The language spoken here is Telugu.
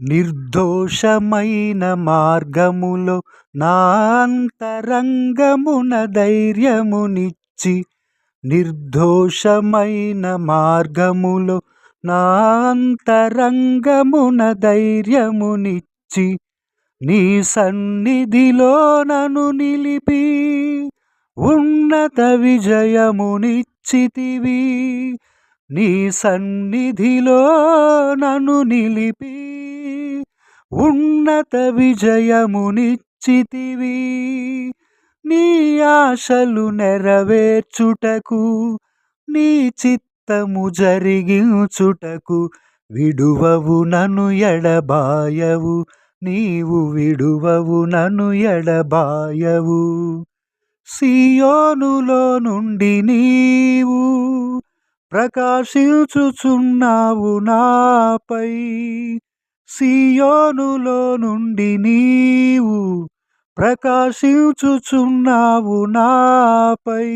నిర్దోషమైన మార్గములో నా అంతరంగమున ధైర్యమునిచ్చి, నిర్దోషమైన మార్గములో నా అంతరంగమున ధైర్యమునిచ్చి, నీ సన్నిధిలో నన్ను నిలిపి ఉన్నత విజయమునిచ్చితివి. నీ సన్నిధిలో నన్ను నిలిపి ఉన్నత విజయమునిచ్చితివి. నీ ఆశలు నెరవేర్చుటకు, నీ చిత్తము జరిగించుటకు విడువవు నన్ను ఎడబాయవు, నీవు విడువవు నన్ను ఎడబాయవు. సియోనులో నుండి నీవు ప్రకాశించుచున్నావు నాపై, సియోనులో నుండి నీవు ప్రకాశించుచున్నావు నాపై.